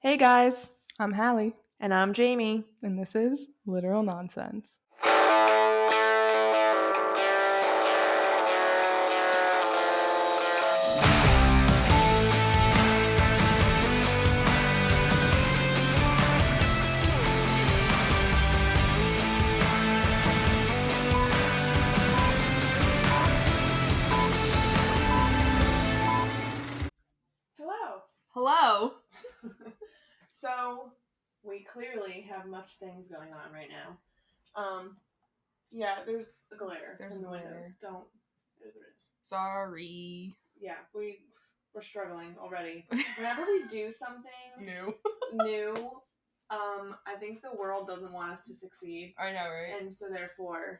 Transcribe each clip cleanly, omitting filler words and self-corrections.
Hey guys, I'm Hallee, and I'm Jamie. and this is Literal Nonsense. Hello. Hello! So, we clearly have much things going on right now. Yeah, there's a glare There's from a the glare. windows. Don't. It is what it is. Sorry. Yeah, we're struggling already. Whenever we do something New. I think the world doesn't want us to succeed. I know, right? And so therefore,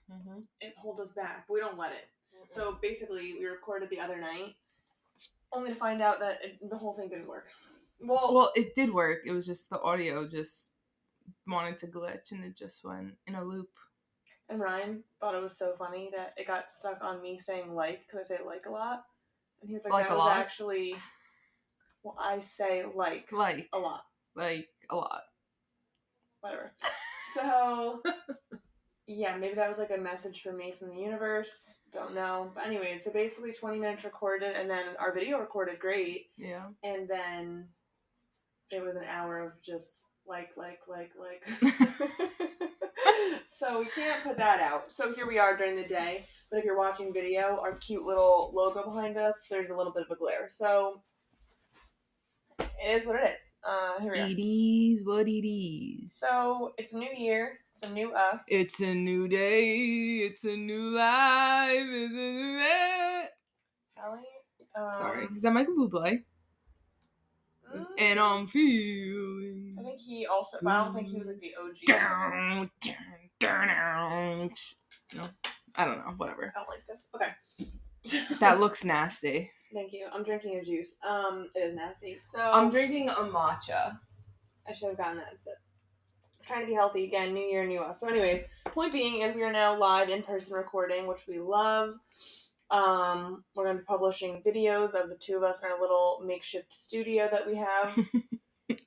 Mm-hmm. it holds us back. But we don't let it. Mm-hmm. So basically, we recorded the other night, only to find out that the whole thing didn't work. Well, it did work. It was just the audio just wanted to glitch, and it just went in a loop. And Ryan thought it was so funny that it got stuck on me saying like, because I say like a lot. And he was like, Like that a was lot? actually, well, I say like a lot. Like a lot. Whatever. So, yeah, maybe that was like a message for me from the universe. Don't know. But anyway, so basically 20 minutes recorded, and then our video recorded great. Yeah. And then it was an hour of just like. So we can't put that out. So here we are during the day. But if you're watching video, our cute little logo behind us, there's a little bit of a glare. So it is what it is. Here we are. It is what it is. So it's a new year. It's a new us. It's a new day. It's a new life. It's a new day. Hallee? Sorry. Is that Michael Bublé? And I'm feeling. I think he also, but I don't think he was like the OG. Down. No, I don't know. Whatever. I don't like this. Okay. That looks nasty. Thank you. I'm drinking a juice. It is nasty. So I'm drinking a matcha. I should have gotten that instead. I'm trying to be healthy again. New year, new us. So, anyways, point being is we are now live in person recording, which we love. We're going to be publishing videos of the two of us in our little makeshift studio that we have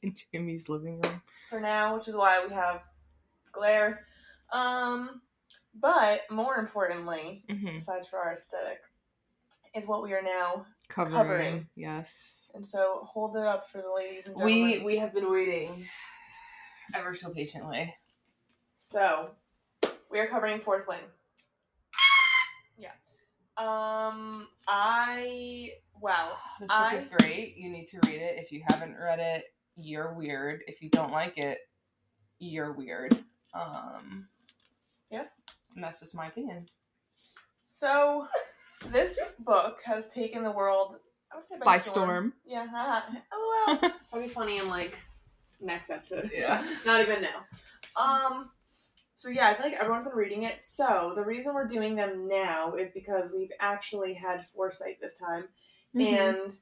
in Jamie's living room for now, which is why we have glare. But more importantly, besides for our aesthetic, is what we are now covering. Yes. And so hold it up for the ladies and gentlemen. We have been waiting ever so patiently. So we are covering Fourth Wing. Yeah. This book is great. You need to read it. If you haven't read it, you're weird. If you don't like it, you're weird. Yeah. And that's just my opinion. So this book has taken the world, I would say by storm. Yeah. Oh well. That'll be funny in like next episode. Yeah. Not even now. So yeah, I feel like everyone's been reading it. So the reason we're doing them now is because we've actually had foresight this time. And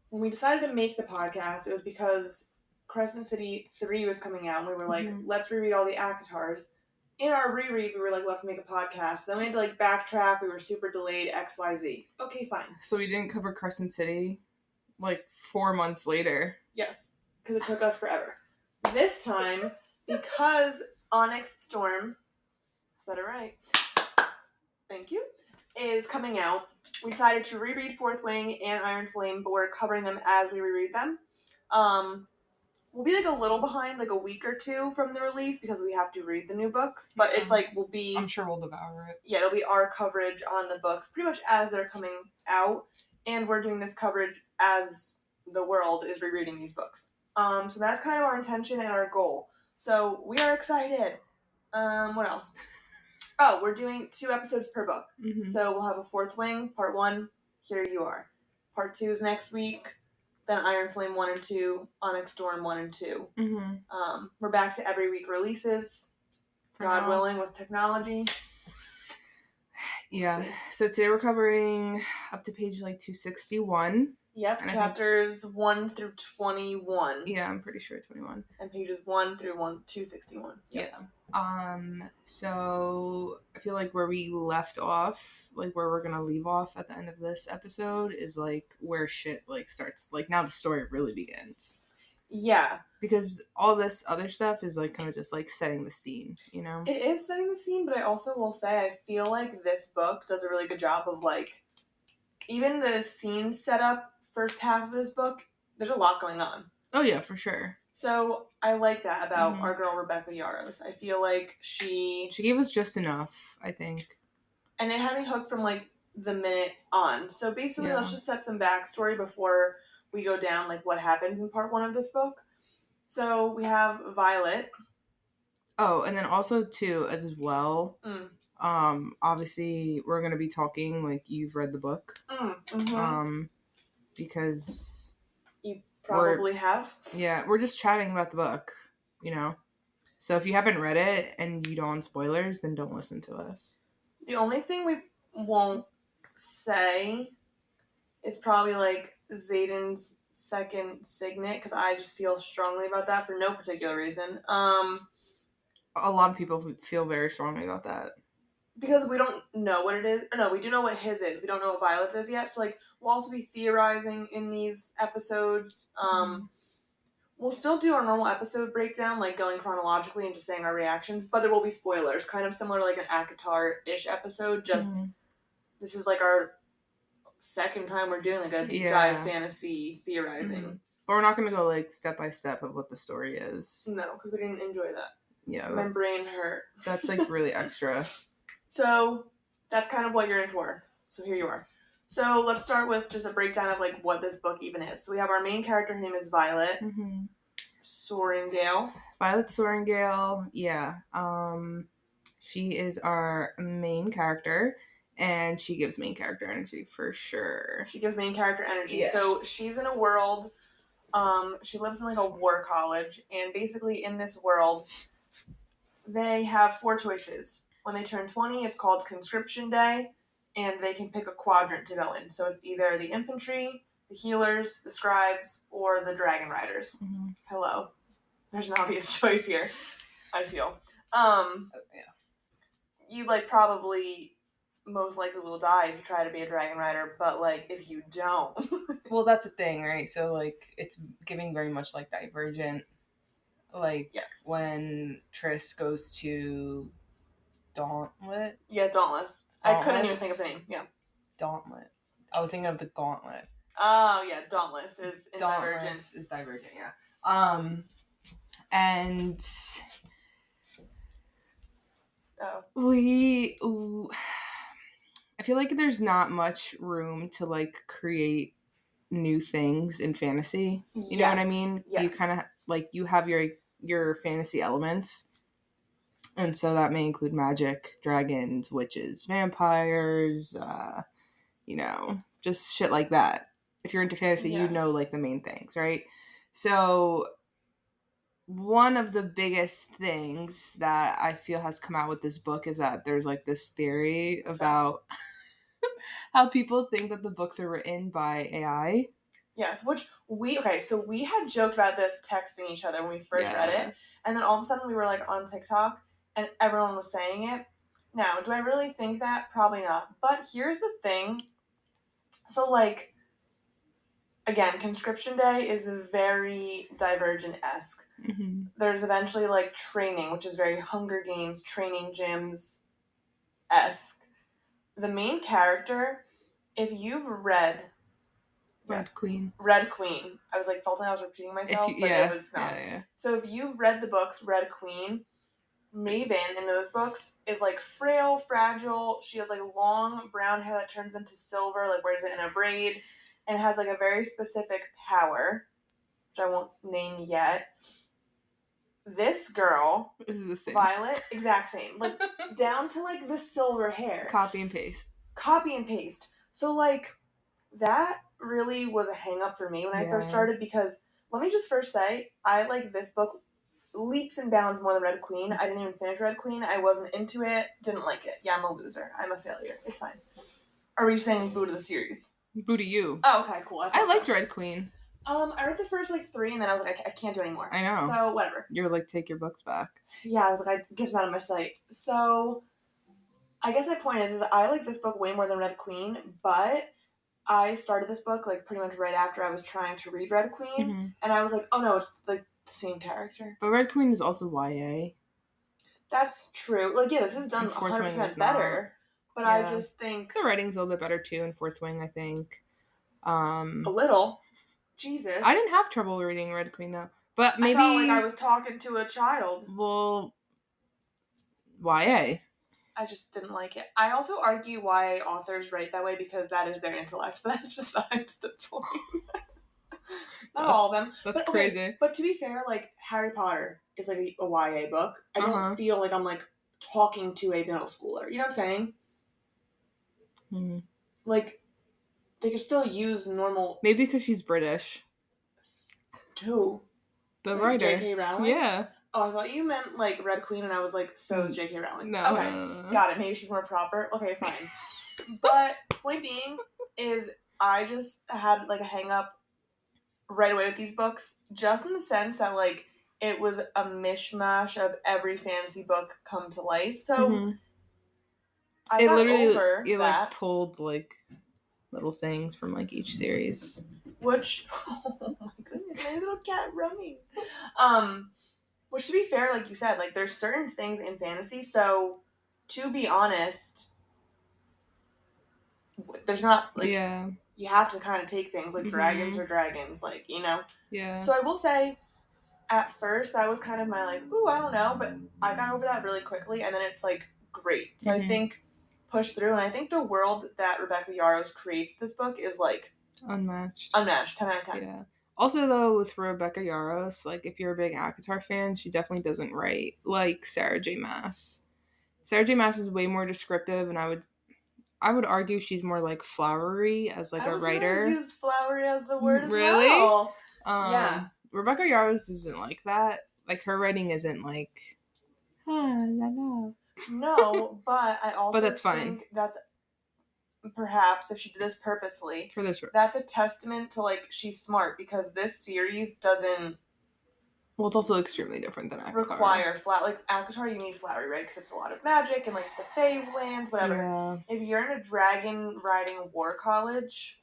when we decided to make the podcast, it was because Crescent City 3 was coming out, and we were like, let's reread all the ACOTARs. In our reread, we were like, let's make a podcast. Then we had to like backtrack. We were super delayed, XYZ. Okay, fine. So we didn't cover Crescent City like 4 months later. Yes, because it took us forever. This time, because Onyx Storm, said it right, thank you, is coming out, we decided to reread Fourth Wing and Iron Flame, but we're covering them as we reread them. We'll be like a little behind, like a week or two from the release because we have to read the new book. But it's like I'm sure we'll devour it. Yeah, it'll be our coverage on the books pretty much as they're coming out, and we're doing this coverage as the world is rereading these books. So that's kind of our intention and our goal. So we are excited. What else? Oh, we're doing 2 episodes per book. So we'll have a Fourth Wing, part 1, here you are. Part 2 is next week. Then Iron Flame 1 and 2, Onyx Storm 1 and 2. We're back to every week releases, God willing, with technology. Yeah. So today we're covering up to page like 261. Yep, and chapters 1 through 21. Yeah, I'm pretty sure 21. And pages 1 through 261. Yes. Yeah. So I feel like where we left off, like where we're gonna leave off at the end of this episode, is like where shit like starts. Like now the story really begins. Yeah. Because all this other stuff is like kind of just like setting the scene, you know? It is setting the scene, but I also will say I feel like this book does a really good job of like even the scene setup first half of this book, there's a lot going on. Oh yeah, for sure. So I like that about our girl Rebecca Yarros. I feel like she gave us just enough, I think. And it had me hooked from like the minute on. So basically let's just set some backstory before we go down like what happens in part 1 of this book. So we have Violet. Oh, and then also too as well. Obviously we're gonna be talking like you've read the book. Because you probably have. Yeah, we're just chatting about the book, you know. So if you haven't read it and you don't want spoilers, then don't listen to us. The only thing we won't say is probably like Xaden's second signet, because I just feel strongly about that for no particular reason. A lot of people feel very strongly about that. Because we don't know what it is. No, we do know what his is. We don't know what Violet's is yet. So, like, we'll also be theorizing in these episodes. We'll still do our normal episode breakdown, like going chronologically and just saying our reactions, but there will be spoilers, kind of similar to like an ACOTAR-ish episode. Just this is like our second time we're doing like a deep dive fantasy theorizing. But we're not going to go like step by step of what the story is. No, because we didn't enjoy that. Yeah, my brain hurt. That's like really extra. So that's kind of what you're in for. So here you are. So let's start with just a breakdown of like what this book even is. So we have our main character. Her name is Violet Sorrengail. Violet Sorrengail. Yeah. She is our main character, and she gives main character energy for sure. She gives main character energy. Yeah. So she's in a world. She lives in like a war college, and basically in this world, they have 4 choices. When they turn 20, it's called conscription day, and they can pick a quadrant to go in. So it's either the infantry, the healers, the scribes, or the dragon riders. Hello. There's an obvious choice here, I feel. You like probably most likely will die if you try to be a dragon rider, but like if you don't. Well, that's the thing, right? So like it's giving very much like Divergent. Like when Triss goes to Dauntless. Yeah, Dauntless. I couldn't even think of the name. Yeah. Dauntless. I was thinking of the Gauntlet. Oh yeah, Dauntless is in Dauntless Divergent. Is Divergent, yeah. And I feel like there's not much room to like create new things in fantasy. You know what I mean? Yes. You kind of like you have your fantasy elements. And so that may include magic, dragons, witches, vampires, you know, just shit like that. If you're into fantasy, you know like the main things, right? So one of the biggest things that I feel has come out with this book is that there's like this theory about how people think that the books are written by AI. Yes, which we had joked about this texting each other when we first read it, and then all of a sudden we were like on TikTok and everyone was saying it. Now, do I really think that? Probably not. But here's the thing. So like again, conscription day is very Divergent-esque. There's eventually like training, which is very Hunger Games, training gyms-esque. The main character, if you've read Red Queen. I was like, felt like I was repeating myself, but it was not. Yeah. So if you've read the books Red Queen, Maven in those books is like frail, fragile. She has like long brown hair that turns into silver, like wears it in a braid, and has like a very specific power, which I won't name yet. This girl is the same. Violet, exact same. Like down to like the silver hair. Copy and paste. So like that really was a hang up for me when I first started, because let me just first say, I like this book leaps and bounds more than Red Queen. I didn't even finish Red Queen. I wasn't into it. Didn't like it. Yeah, I'm a loser. I'm a failure. It's fine. Are we saying boo to the series? Booty you. Oh, okay, cool. I liked Red Queen. I read the first 3, and then I was like, I can't do it anymore. I know. So whatever. You were like, take your books back. Yeah, I was like, I get them out of my sight. So I guess my point is I like this book way more than Red Queen, but I started this book like pretty much right after I was trying to read Red Queen, and I was like, oh no, it's like the same character. But Red Queen is also YA. That's true. Like, yeah, this is done 100% better. But I just think the writing's a little bit better too in Fourth Wing, I think. A little. Jesus. I didn't have trouble reading Red Queen though. But maybe I felt like I was talking to a child. Well, YA. I just didn't like it. I also argue why authors write that way because that is their intellect, but that's besides the point. Not all of them. That's crazy. Okay, but to be fair, like, Harry Potter is like a YA book. I don't feel like I'm like talking to a middle schooler. You know what I'm saying? Mm-hmm. Like, they could still use normal. Maybe because she's British. Who? The writer. J.K. Rowling? Yeah. Oh, I thought you meant like Red Queen, and I was like, so is J.K. Rowling. No. Okay, got it. Maybe she's more proper. Okay, fine. But point being is I just had like a hang up right away with these books, just in the sense that like it was a mishmash of every fantasy book come to life. So I got over that. Like pulled like little things from like each series. Which, oh my goodness, my little cat running. Which, to be fair, like you said, like there's certain things in fantasy. So, to be honest, there's not like you have to kind of take things like dragons or dragons, like, you know. Yeah. So I will say, at first that was kind of my like, ooh, I don't know, but I got over that really quickly, and then it's like great. So I think push through, and I think the world that Rebecca Yarros creates this book is like unmatched. 10 out of 10. Yeah. Also, though, with Rebecca Yarros, like, if you're a big ACOTAR fan, she definitely doesn't write like Sarah J. Maas. Sarah J. Maas is way more descriptive, and I would argue she's more, like, flowery as, like, a writer. I was use flowery as the word as really? well. Yeah. Rebecca Yarros isn't like that. Like, her writing isn't, like, la la. No, but I also that's think fine. That's perhaps if she did this purposely for this, that's a testament to like she's smart, because this series doesn't. Well, it's also extremely different than ACOTAR. Require like ACOTAR, you need flowery, right? Because it's a lot of magic and like the Fae lands, whatever. Yeah. If you're in a dragon riding war college,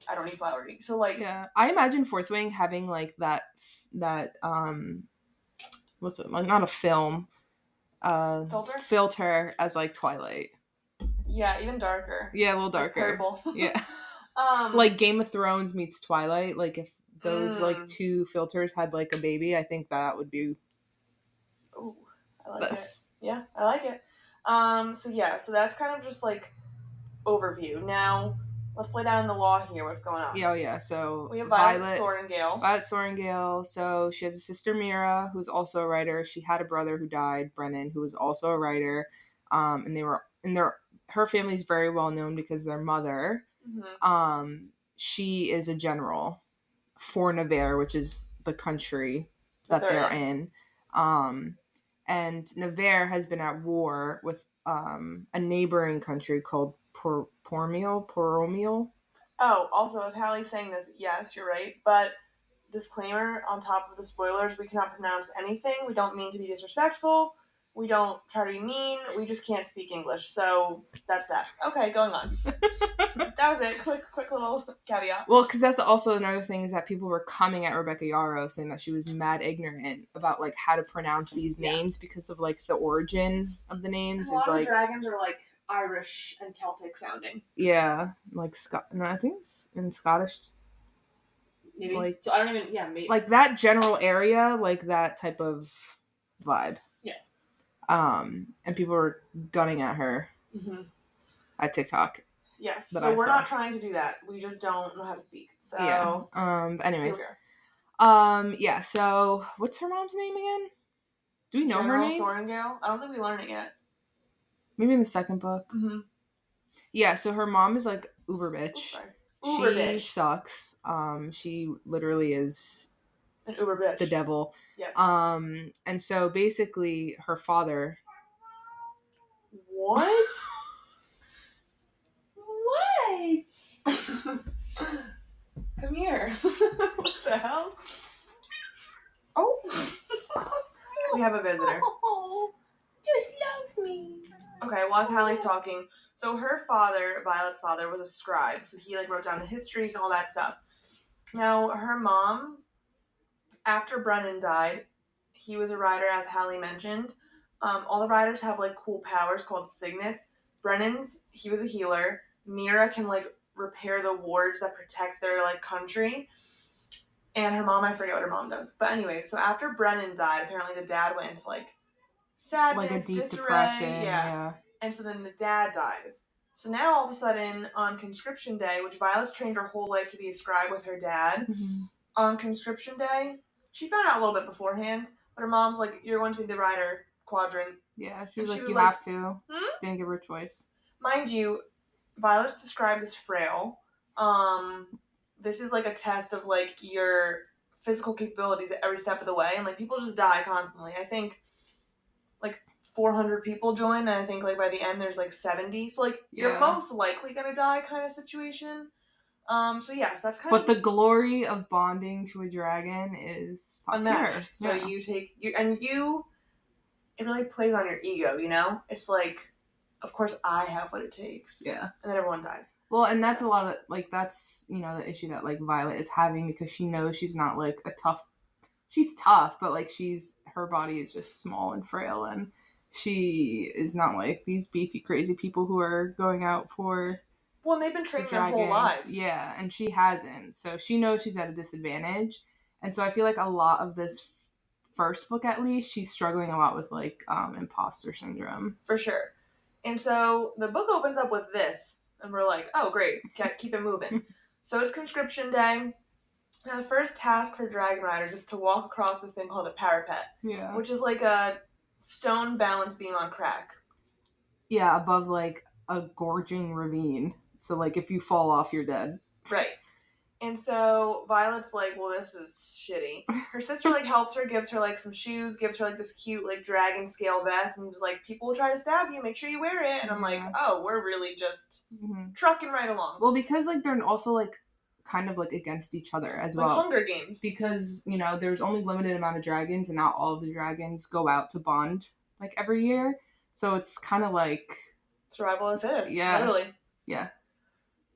I don't need flowery. So like, yeah, I imagine Fourth Wing having like that what's it, like, not a film filter as like Twilight. Yeah, even darker. Yeah, a little darker. Like purple. Yeah. Like Game of Thrones meets Twilight. Like if those like two filters had like a baby, I think that would be. Ooh, I like this. It. Yeah, I like it. So that's kind of just like overview. Now let's lay down the law here. What's going on? Yeah. So we have Violet Sorrengail. Violet Sorrengail. So she has a sister, Mira, who's also a writer. She had a brother who died, Brennan, who was also a writer. And they were her family's very well known because their mother, she is a general for Navarre, which is the country that they're in. And Navarre has been at war with a neighboring country called Poromiel. Oh, also, as Hallee's saying this, yes, you're right, but disclaimer on top of the spoilers, we cannot pronounce anything. We don't mean to be disrespectful. We don't try to be mean. We just can't speak English. So that's that. Okay, going on. That was it. Quick little caveat. Well, because that's also another thing, is that people were coming at Rebecca Yarros saying that she was mad ignorant about like how to pronounce these names because of like the origin of the names. A lot of dragons are like Irish and Celtic sounding. Yeah, like I think it's in Scottish. Maybe. Like, so I don't even. Yeah, maybe. Like that general area, like that type of vibe. Yes. And people were gunning at her at TikTok. Yes. So we're not trying to do that. We just don't know how to speak. So yeah. Anyways. Yeah. So what's her mom's name again? Do we know her name? Sorrengail. I don't think we learned it yet. Maybe in the second book. Yeah. So her mom is like uber bitch. She sucks. She literally is an uber bitch. The devil. Yes. And so basically her father. What? What? Come here. What the hell? Oh. We have a visitor. Just love me. Okay, well, as Hallie's talking, so her father, Violet's father, was a scribe. So he, like, wrote down the histories and all that stuff. Now, her mom, after Brennan died, he was a rider, as Hallee mentioned. All the riders have, like, cool powers called signets. Brennan's, he was a healer. Mira can, like, repair the wards that protect their, like, country. And her mom, I forget what her mom does. But anyway, so after Brennan died, apparently the dad went into, like, sadness, Like a deep disarray. depression. Yeah. And so then the dad dies. So now all of a sudden, on conscription day, which Violet's trained her whole life to be a scribe with her dad, on conscription day, she found out a little bit beforehand, but her mom's like, "You're going to be the rider quadrant." Yeah, she was like, was "You like, have to." Didn't give her a choice. Mind you, Violet's described as frail. This is like a test of like your physical capabilities at every step of the way, and like people just die constantly. I think like 400 people join, and I think like by the end there's like 70. So like you're most likely gonna die kind of situation. So yeah, so that's kind of. But the glory of bonding to a dragon is unmatched. So you take you. It really plays on your ego, you know? It's like, of course I have what it takes. Yeah. And then everyone dies. Well, and that's a lot of, like, that's, you know, the issue that, like, Violet is having because she knows she's not, like, she's tough, but, like, her body is just small and frail, and she is not, like, these beefy, crazy people who are going out for. Well, and they've been training their whole lives. Yeah, and she hasn't. So she knows she's at a disadvantage. And so I feel like a lot of this first book, at least, she's struggling a lot with, like, imposter syndrome. For sure. And so the book opens up with this, and we're like, oh, great, keep it moving. So it's conscription day. Now, the first task for dragon riders is to walk across this thing called a parapet. Yeah. Which is like a stone balance beam on crack. Yeah, above, like, a gorging ravine. So, like, if you fall off, you're dead. Right. And so Violet's like, well, this is shitty. Her sister, like, helps her, gives her, like, some shoes, gives her, like, this cute, like, dragon scale vest, and is like, people will try to stab you, make sure you wear it. And I'm like, oh, we're really just trucking right along. Well, because, like, they're also, like, kind of, like, against each other as well. Like Hunger Games. Because, you know, there's only limited amount of dragons, and not all of the dragons go out to bond, like, every year. So it's kind of like... survival of the fittest. Yeah. Literally. Yeah.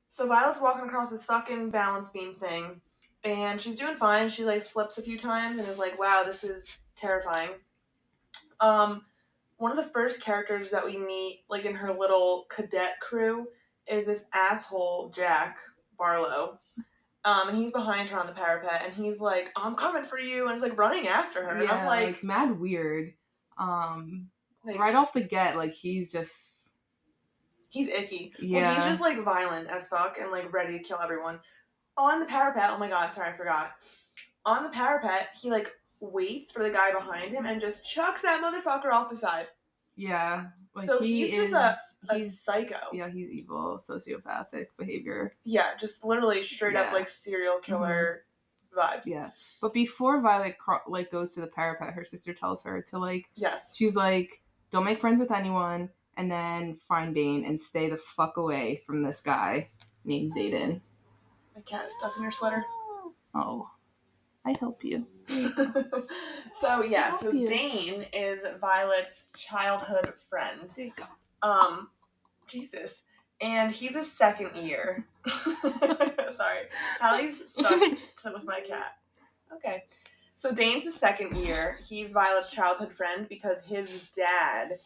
So Violet's walking across this fucking balance beam thing, and she's doing fine. She, like, slips a few times and is like, wow, this is terrifying. One of the first characters that we meet, like, in her little cadet crew is this asshole, Jack Barlow. And he's behind her on the parapet, and he's like, I'm coming for you, and he's, like, running after her. Yeah, and I'm like mad weird. Like, right off the get, like, he's icky. Yeah. Well, he's just, like, violent as fuck and, like, ready to kill everyone. On the parapet, oh my god, sorry, I forgot. On the parapet, he, like, waits for the guy behind him and just chucks that motherfucker off the side. Yeah. Like, so he's just a psycho. Yeah, he's evil, sociopathic behavior. Yeah, just literally straight up, like, serial killer vibes. Yeah. But before Violet, like, goes to the parapet, her sister tells her to, like... Yes. She's like, don't make friends with anyone, and then find Dane and stay the fuck away from this guy named Xaden. My cat is stuck in your sweater. Oh. I help you. So Dane is Violet's childhood friend. There you go. Jesus. And he's a second year. Sorry. Hallie's stuck with my cat. Okay. So Dane's a second year. He's Violet's childhood friend because his dad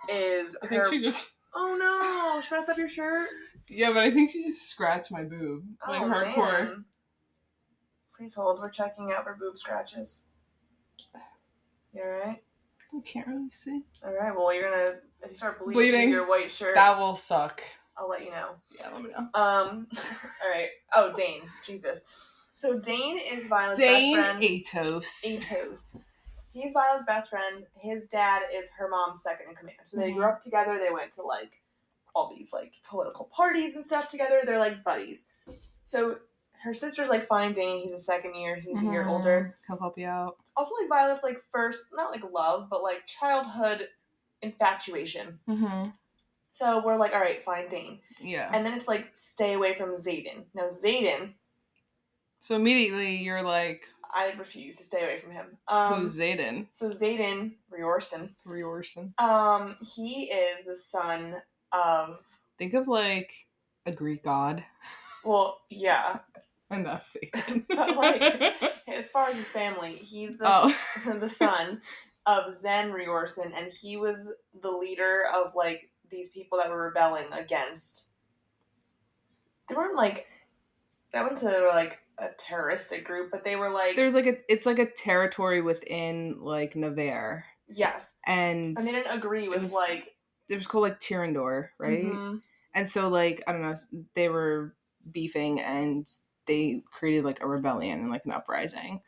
is I think she just... Oh no! She messed up your shirt? Yeah, but I think she just scratched my boob. Like, hardcore. Man. Please hold. We're checking out for boob scratches. You alright? I can't really see. Alright, well, you're gonna... If you start bleeding through your white shirt... That will suck. I'll let you know. Yeah, let me know. Alright. Oh, Dane. Jesus. So Dane is Violet's best friend. Atos. He's Violet's best friend. His dad is her mom's second in command. So they grew up together. They went to, like, all these, like, political parties and stuff together. They're, like, buddies. So... her sister's like, fine, Dane, he's a second year, he's a year older. He'll help you out. It's also, like, Violet's, like, first, not, like, love, but, like, childhood infatuation. So we're like, all right, fine, Dane. Yeah. And then it's like, stay away from Xaden. Now, Xaden... So immediately you're like... I refuse to stay away from him. Who's Xaden? So Xaden Riorson. He is the son of... Think of like a Greek god. Well, yeah. And that's Xaden. But like, as far as his family, he's the son of Zen Riorson, and he was the leader of like these people that were rebelling against... They weren't like... That went to like a terroristic group, but they were like... There's like it's like a territory within like Navarre. Yes. And they didn't agree with like... It was called like Tirandor, right? Mm-hmm. And so like, I don't know, they were beefing and they created like a rebellion and like an uprising.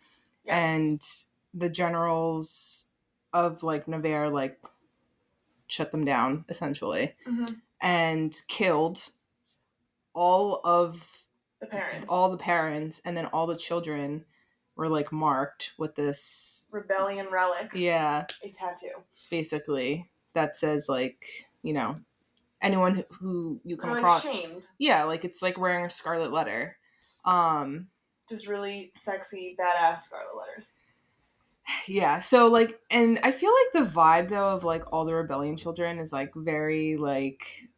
Yes. And the generals of like Navarre like shut them down essentially. Mm-hmm. And killed all the parents, and then all the children were like marked with this rebellion relic. Yeah. A tattoo. Basically, that says like, you know, anyone who you come really across. Shamed. Yeah, like it's like wearing a scarlet letter. Just really sexy, badass scarlet letters. Yeah, so like, and I feel like the vibe though of like all the rebellion children is like very like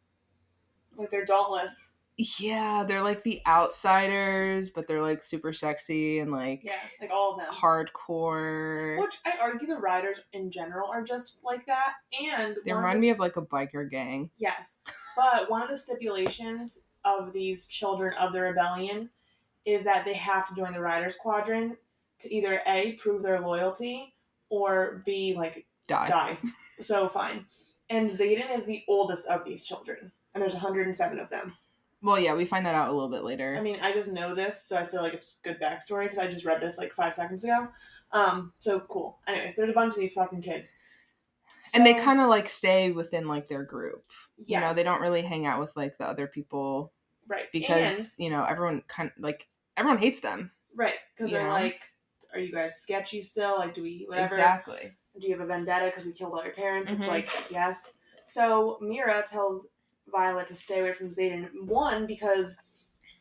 they're dauntless. Yeah, they're like the outsiders, but they're like super sexy and like... Yeah, like all of them. Hardcore. Which I argue the riders in general are just like that. And they remind me of like a biker gang. Yes. But one of the stipulations of these children of the rebellion is that they have to join the Rider Squadron to either A, prove their loyalty, or B, like, die. So, fine. And Xaden is the oldest of these children. And there's 107 of them. Well, yeah, we find that out a little bit later. I mean, I just know this, so I feel like it's good backstory, because I just read this, like, 5 seconds ago. So, cool. Anyways, there's a bunch of these fucking kids. So, and they kind of, like, stay within, like, their group. Yes. You know, they don't really hang out with, like, the other people. Right. Because, you know, everyone everyone hates them. Right. Because they're like, are you guys sketchy still? Like, do we, whatever. Exactly. Do you have a vendetta because we killed all your parents? Which, like, yes. So, Mira tells Violet to stay away from Xaden. One, because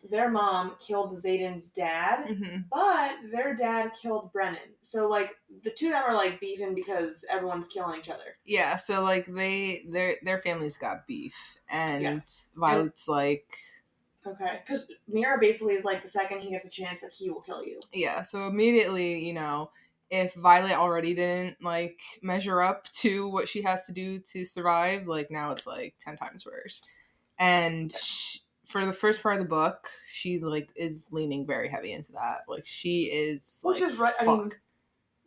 their mom killed Xaden's dad, but their dad killed Brennan. So, like, the two of them are, like, beefing because everyone's killing each other. Yeah, so, like, their families got beef. And Violet's like... Okay, because Mira basically is like, the second he gets a chance, like, he will kill you. Yeah, so immediately, you know, if Violet already didn't, like, measure up to what she has to do to survive, like, now it's, like, 10 times worse. And for the first part of the book, she, like, is leaning very heavy into that. Like, she is, which like, is right, fuck. I mean,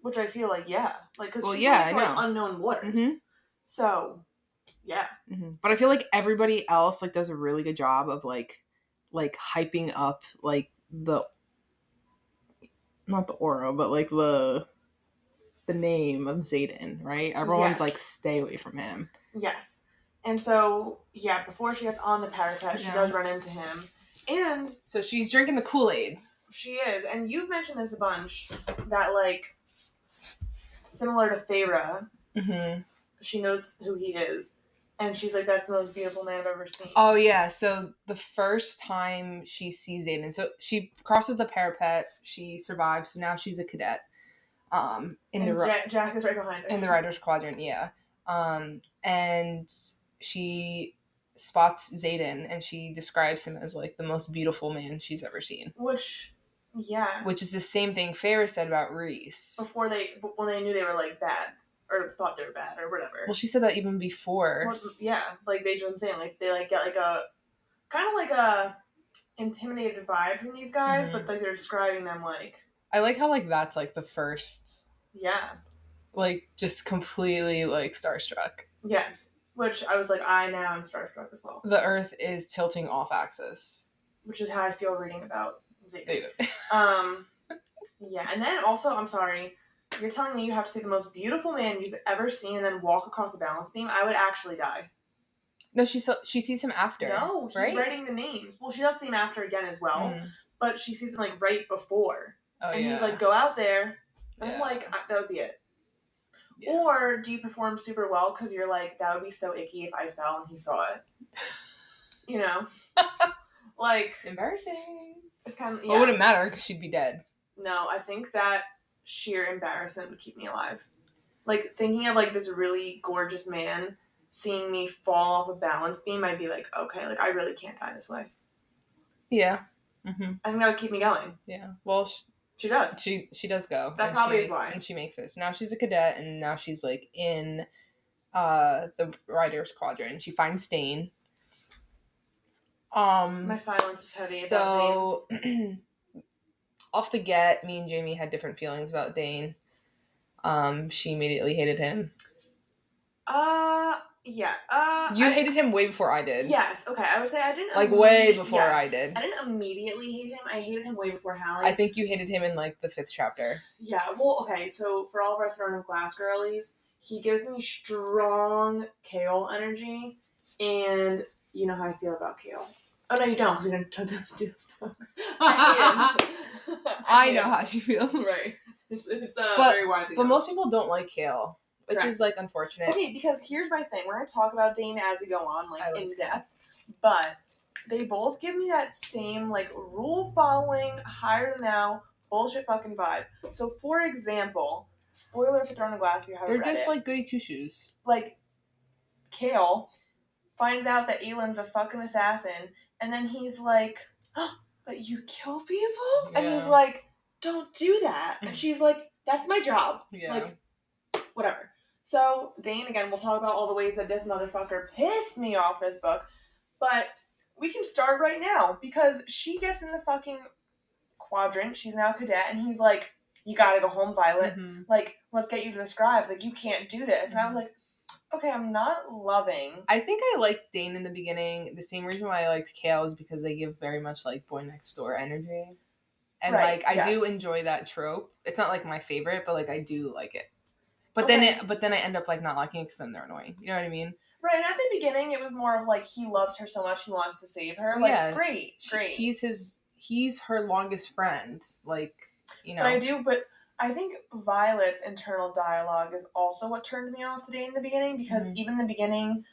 which I feel like, yeah. Like, because she's into, like, unknown waters. So, yeah. But I feel like everybody else, like, does a really good job of, like hyping up, like, not the aura, but, like, the name of Xaden, right? Everyone's like, stay away from him. Yes. And so, yeah, before she gets on the parapet, she does run into him. And... so she's drinking the Kool-Aid. She is. And you've mentioned this a bunch, that, like, similar to Feyre, she knows who he is. And she's like, that's the most beautiful man I've ever seen. Oh, yeah. So the first time she sees Xaden, so she crosses the parapet, she survives, so now she's a cadet. Jack is right behind her. In the Rider's Quadrant, yeah. And she spots Xaden, and she describes him as, like, the most beautiful man she's ever seen. Which is the same thing Feyre said about Rhys. When they knew they were, like, bad. Or thought they were bad, or whatever. Well, she said that even before. Well, yeah, like, I'm saying, like, they, like, get, like, a... kind of like a intimidated vibe from these guys, but, like, they're describing them, like... I like how, like, that's, like, the first... Yeah. Like, just completely, like, starstruck. Yes. Which I was like, I now am starstruck as well. The Earth is tilting off axis. Which is how I feel reading about Xaden. Yeah, and then also, I'm sorry... You're telling me you have to see the most beautiful man you've ever seen and then walk across a balance beam? I would actually die. No, she sees him after. No, she's writing the names. Well, she does see him after again as well, but she sees him, like, right before. Oh, and yeah. he's like, go out there. And I'm like, that would be it. Yeah. Or do you perform super well because you're like, that would be so icky if I fell and he saw it? You know? Like, embarrassing. it's kind of, Well, it wouldn't matter because she'd be dead. No, I think that sheer embarrassment would keep me alive. Like, thinking of, like, this really gorgeous man seeing me fall off a balance beam, I'd be like, okay, like, I really can't die this way. Yeah. Mm-hmm. I think that would keep me going. Yeah. Well, she does. She does go. That probably is why. And she makes it. So now she's a cadet, and now she's, like, in the Riders Quadrant. She finds Dane. My silence is heavy about Dane. Off the get, me and Jamie had different feelings about Dane. She immediately hated him. Yeah. You hated him way before I did. Yes. Okay. I would say I didn't. Like, way before I did. I didn't immediately hate him. I hated him way before Hallee. I think you hated him in, like, the 5th chapter. Yeah. Well, okay. So for all of our Throne of Glass girlies, he gives me strong Kale energy, and you know how I feel about Kale. Oh no, you don't. We don't do those books. I know how she feels. Right. It's very widely But known. most people don't like Kale, which is, like, unfortunate. Okay, because here's my thing. We're going to talk about Dane as we go on, like, in depth. But they both give me that same, like, rule-following, higher-than-thou, bullshit fucking vibe. So, for example, spoiler for Throne of Glass, if you haven't read it. They're just, like, goody two-shoes. Like, Kale finds out that Elan's a fucking assassin, and then he's like, oh, but you kill people? Yeah. And he's like, don't do that. And she's like, that's my job. Yeah. Like, whatever. So, Dane, again, we'll talk about all the ways that this motherfucker pissed me off this book, but we can start right now, because she gets in the fucking quadrant, she's now a cadet, and he's like, you gotta go home, Violet. Mm-hmm. Like, let's get you to the scribes. Like, you can't do this. Mm-hmm. And I was like, okay, I'm not loving. I think I liked Dane in the beginning. The same reason why I liked Kale is because they give very much, like, boy next door energy. And, right, like, I do enjoy that trope. It's not, like, my favorite, but, like, I do like it. But then I end up, like, not liking it because then they're annoying. You know what I mean? Right, and at the beginning, it was more of, like, he loves her so much, he wants to save her. Like, yeah, great. He's her longest friend. Like, you know. But I think Violet's internal dialogue is also what turned me off today in the beginning, because even in the beginning,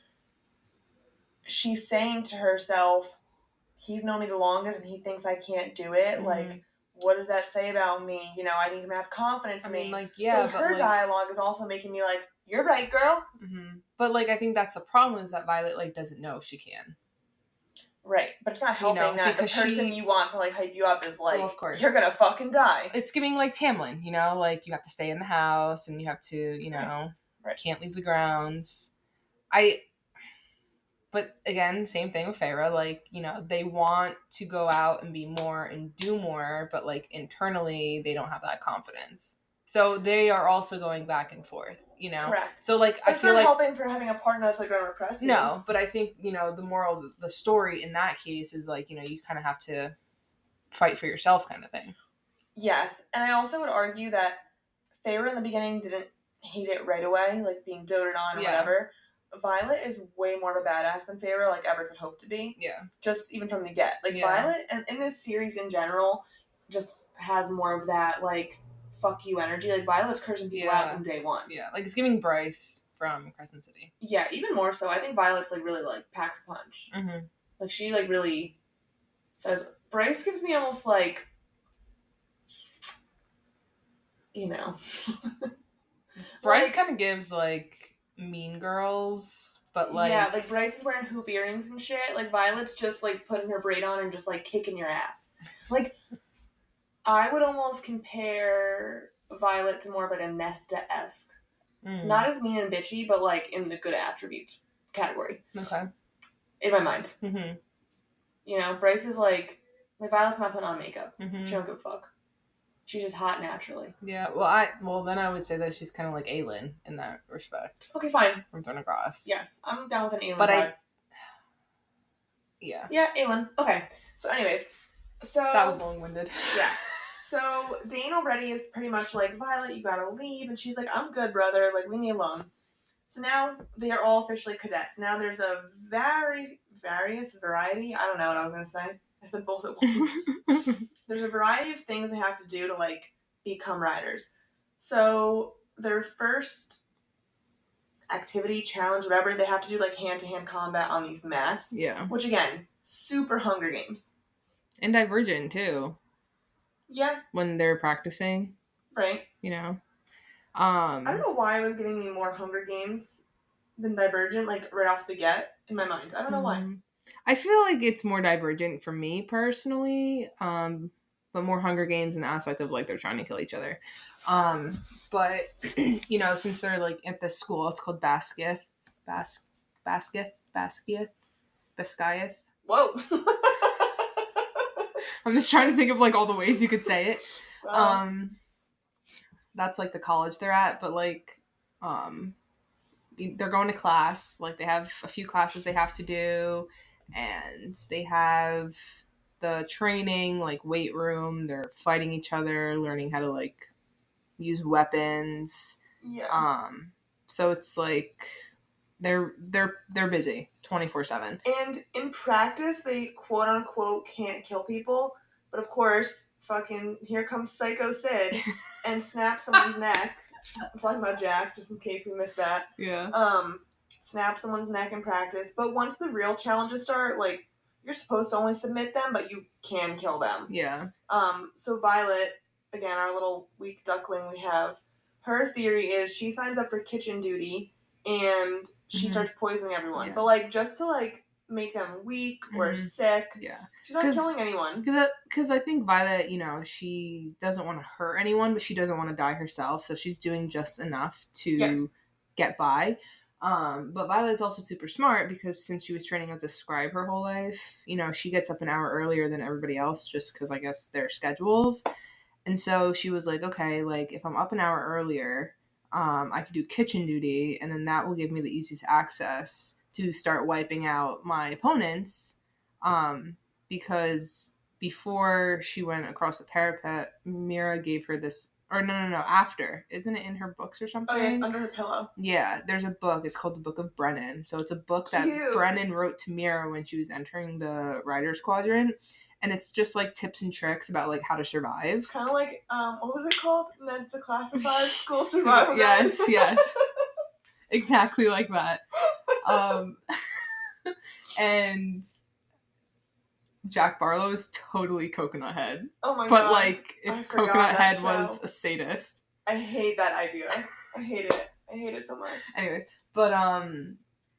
she's saying to herself, he's known me the longest and he thinks I can't do it. Like, what does that say about me? You know, I need him to have confidence in me. Like, yeah. So her dialogue is also making me like, you're right, girl. Mm-hmm. But, like, I think that's the problem, is that Violet, like, doesn't know if she can. Right. But it's not helping that the person you want to, like, hype you up is like, well, of course, you're gonna fucking die. It's giving, like, Tamlin, you know? Like, you have to stay in the house and you have to, you know, can't leave the grounds. But again, same thing with Feyre. Like, you know, they want to go out and be more and do more, but, like, internally, they don't have that confidence. So they are also going back and forth, you know? Correct. So, like, I feel like... It's not helping for having a partner that's, like, going to repress you. No, but I think, you know, the moral of the story in that case is, like, you know, you kind of have to fight for yourself kind of thing. Yes. And I also would argue that Feyre in the beginning didn't hate it right away, like, being doted on or whatever. Violet is way more of a badass than Feyre, like, ever could hope to be. Yeah. Just even from the get. Like, Violet, and in this series in general, just has more of that, like, fuck you energy. Like, Violet's cursing people out from day one. Yeah, like, it's giving Bryce from Crescent City. Yeah, even more so. I think Violet's, like, really, like, packs a punch. Mm-hmm. Like, she, like, really says... Bryce gives me almost, like... You know. Bryce kind of gives, like... Mean Girls, but, like... Yeah, like, Bryce is wearing hoop earrings and shit. Like, Violet's just, like, putting her braid on and just, like, kicking your ass. Like, I would almost compare Violet to more of, like, a Nesta-esque. Not as mean and bitchy, but, like, in the good attributes category. Okay. In my mind. Mm-hmm. You know, Bryce is, like, Violet's not putting on makeup. Mm-hmm. She don't give a fuck. She's just hot naturally. Yeah, well, then I would say that she's kind of like Aelin in that respect. Okay, fine. From Throne of Glass. Yes, I'm down with an Aelin but vibe. Yeah. Yeah, Aelin. Okay. So anyways, that was long-winded. Yeah. So Dane already is pretty much like, Violet, you gotta leave. And she's like, I'm good, brother. Like, leave me alone. So now they are all officially cadets. Now there's a various variety. I don't know what I was gonna say. I said both at once. There's a variety of things they have to do to, like, become riders. So their first activity, challenge, whatever, they have to do like hand-to-hand combat on these mats. Yeah. Which again, super Hunger Games. And Divergent too. Yeah. When they're practicing. Right. You know. I don't know why it was giving me more Hunger Games than Divergent, like right off the get in my mind. I don't know why. I feel like it's more Divergent for me personally, but more Hunger Games in the aspect of like they're trying to kill each other. But you know, since they're like at this school, it's called Basgiath. Basgiath. Whoa. I'm just trying to think of like all the ways you could say it. Wow. That's like the college they're at, but like they're going to class. Like they have a few classes they have to do, and they have the training, like weight room. They're fighting each other, learning how to like use weapons. Yeah. So it's like they're busy 24/7. And in practice, they quote unquote can't kill people, but of course, fucking here comes Psycho Sid and snaps someone's neck. I'm talking about Jack, just in case we missed that. Yeah. Snap someone's neck in practice, but once the real challenges start, like you're supposed to only submit them, but you can kill them. Yeah. So Violet, again, our little weak duckling we have, her theory is she signs up for kitchen duty and she starts poisoning everyone. Yeah. But like just to like make them weak or sick. Yeah. She's not killing anyone. Because I think Violet, you know, she doesn't want to hurt anyone, but she doesn't want to die herself. So she's doing just enough to get by. But Violet's also super smart because since she was training as a scribe her whole life, you know, she gets up an hour earlier than everybody else just because I guess their schedules. And so she was like, okay, like if I'm up an hour earlier, I could do kitchen duty, and then that will give me the easiest access to start wiping out my opponents. Because before she went across the parapet, Mira gave her this, or no, after. Isn't it in her books or something? Oh, yeah, it's under her pillow. Yeah, there's a book. It's called the Book of Brennan. So it's a book that Brennan wrote to Mira when she was entering the Riders Quadrant. And it's just like tips and tricks about like how to survive. Kind of like, what was it called? Ned's Declassified School Survival Guide. Yes. Exactly like that. And Jack Barlow is totally Coconut Head. Oh my god. But like, if Coconut Head was a sadist. I hate that idea. I hate it. I hate it so much. Anyways, but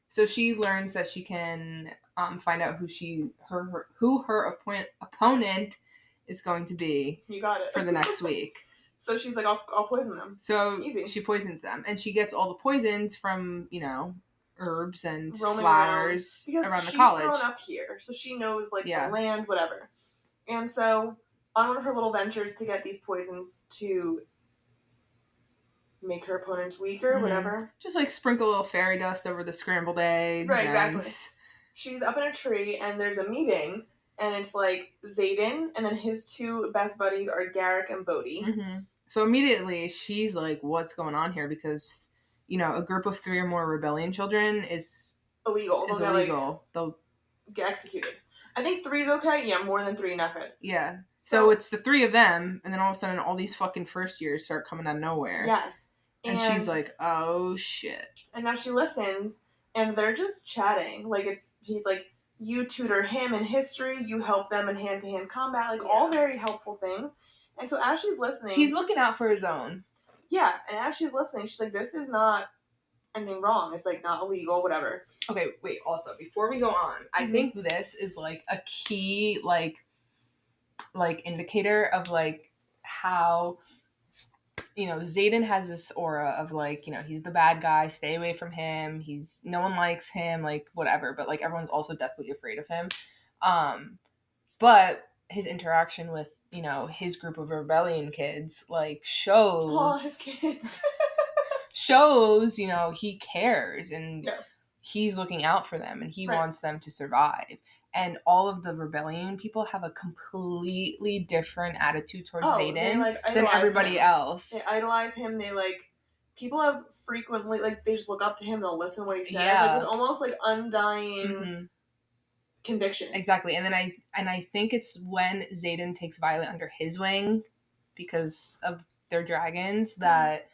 so she learns that she can find out who her opponent is going to be. You got it. For the next week. So she's like, I'll poison them. So easy. She poisons them, and she gets all the poisons from, you know, herbs and flowers around the college. She's grown up here, so she knows like the land, whatever. And so on one of her little ventures to get these poisons to make her opponents weaker, whatever. Just like sprinkle a little fairy dust over the scrambled eggs. Right, exactly. She's up in a tree and there's a meeting, and it's like Xaden, and then his two best buddies are Garrick and Bodhi. Mm-hmm. So immediately she's like, what's going on here? Because, you know, a group of 3 or more rebellion children is illegal. They'll get executed. I think 3 is okay. Yeah, more than 3, not good. Yeah. So it's the 3 of them, and then all of a sudden all these fucking first years start coming out of nowhere. Yes. And she's like, oh shit. And now she listens, and they're just chatting. Like, he's like, you tutor him in history, you help them in hand-to-hand combat, like all very helpful things. And so as she's listening... He's looking out for his own. Yeah, and as she's listening, she's like, this is not anything wrong. It's, like, not illegal, whatever. Okay, wait, also, before we go on, I think this is, like, a key, like indicator of, like, how... You know, Xaden has this aura of, like, you know, he's the bad guy, stay away from him, no one likes him, like, whatever, but, like, everyone's also deathly afraid of him. But his interaction with, you know, his group of rebellion kids, like, shows... his kids. shows, you know, he cares, and he's looking out for them, and he wants them to survive. And all of the rebellion people have a completely different attitude towards Xaden than everybody else. They idolize him. They, like, people have frequently, like, they just look up to him. They'll listen to what he says, like, with almost, like, undying conviction. Exactly. And then I think it's when Xaden takes Violet under his wing because of their dragons that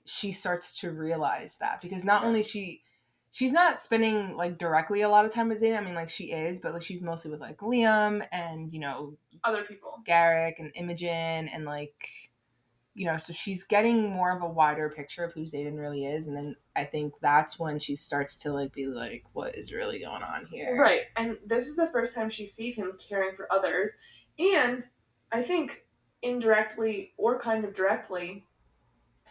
she starts to realize that, because not only she's not spending like directly a lot of time with Zayden. I mean, like she is, but like she's mostly with like Liam and, you know, other people, Garrick and Imogen, and like, you know, so she's getting more of a wider picture of who Zayden really is. And then I think that's when she starts to like be like, what is really going on here? Right. And this is the first time she sees him caring for others. And I think indirectly or kind of directly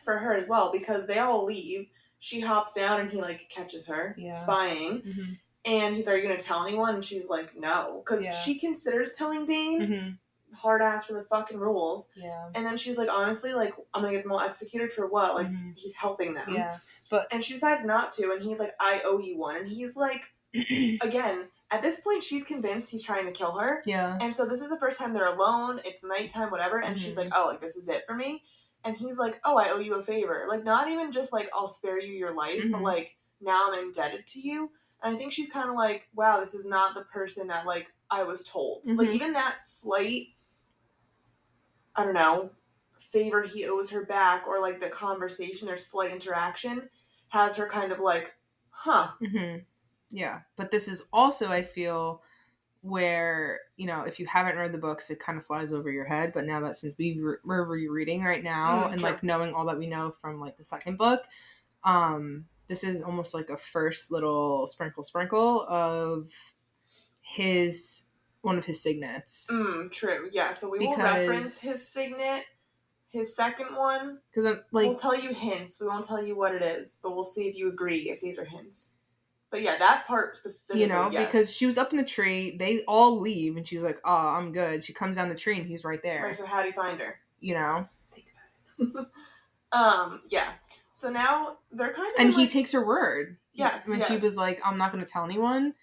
for her as well, because they all leave. She hops down and he like catches her spying. Mm-hmm. And he's, are you going to tell anyone? And she's like, no. Because she considers telling Dane. Mm-hmm. Hard ass for the fucking rules. Yeah. And then she's like, honestly, like, I'm gonna get them all executed for what? Like, he's helping them. Yeah. But and she decides not to, and he's like, I owe you one. And he's like, again, at this point, she's convinced he's trying to kill her. Yeah. And so this is the first time they're alone. It's nighttime, whatever. And she's like, oh, like, this is it for me. And he's like, oh, I owe you a favor. Like, not even just like, I'll spare you your life, but like, now I'm indebted to you. And I think she's kind of like, wow, this is not the person that like I was told. Like, even that slight, I don't know, favor he owes her back, or like the conversation or slight interaction has her kind of like, huh. Yeah. But this is also, I feel, where, you know, if you haven't read the books, it kind of flies over your head. But now that since we're rereading right now and like knowing all that we know from like the second book, this is almost like a first little sprinkle of one of his signets. True. Yeah. So we will reference his signet, his second one. Because I'm like, we'll tell you hints. We won't tell you what it is, but we'll see if you agree if these are hints. But yeah, that part specifically, you know, because she was up in the tree, they all leave, and she's like, oh, I'm good. She comes down the tree, and he's right there. Right, so how do you find her? You know? Think about it. Yeah. So now they're kind of and he takes her word. Yes. When she was like, I'm not going to tell anyone.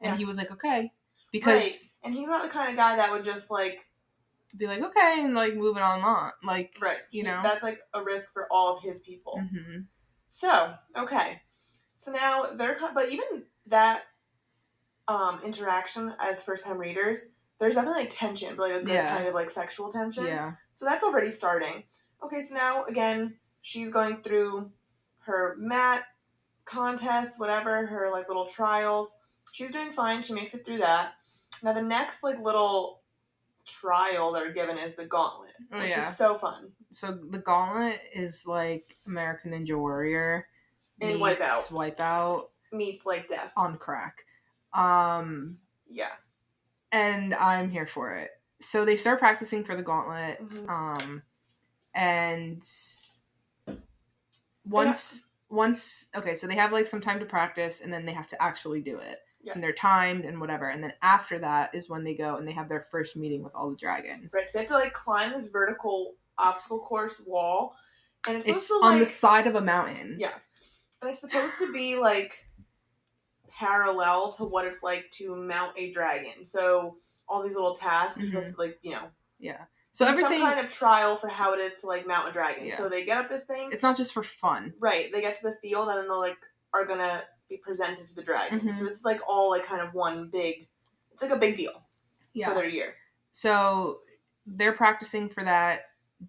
And he was like, okay. Because... Right. And he's not the kind of guy that would just, like... be like, okay, and, like, moving on. Like, right. You know? That's, like, a risk for all of his people. So, okay. So now they're... But even that interaction as first-time readers, there's definitely, like, tension. But, like, a good kind of, like, sexual tension. Yeah. So that's already starting. Okay, so now, again, she's going through her mat contests, whatever, her, like, little trials. She's doing fine. She makes it through that. Now, the next, like, little trial they're given is the gauntlet, which is so fun. So the gauntlet is, like, American Ninja Warrior and Wipeout meets, like, death. On crack. Yeah. And I'm here for it. So they start practicing for the gauntlet. And once okay, so they have like some time to practice, and then they have to actually do it. Yes. And they're timed and whatever. And then after that is when they go and they have their first meeting with all the dragons. Right. So they have to like climb this vertical obstacle course wall, and it's on like, the side of a mountain. Yes. And it's supposed to be like parallel to what it's like to mount a dragon. So all these little tasks are supposed to like, you know. Yeah. So everything, some kind of trial for how it is to like mount a dragon. Yeah. So they get up this thing. It's not just for fun. Right. They get to the field and then they'll like are gonna be presented to the dragon. So this is like all like kind of one big. It's like a big deal. For their year. So they're practicing for that.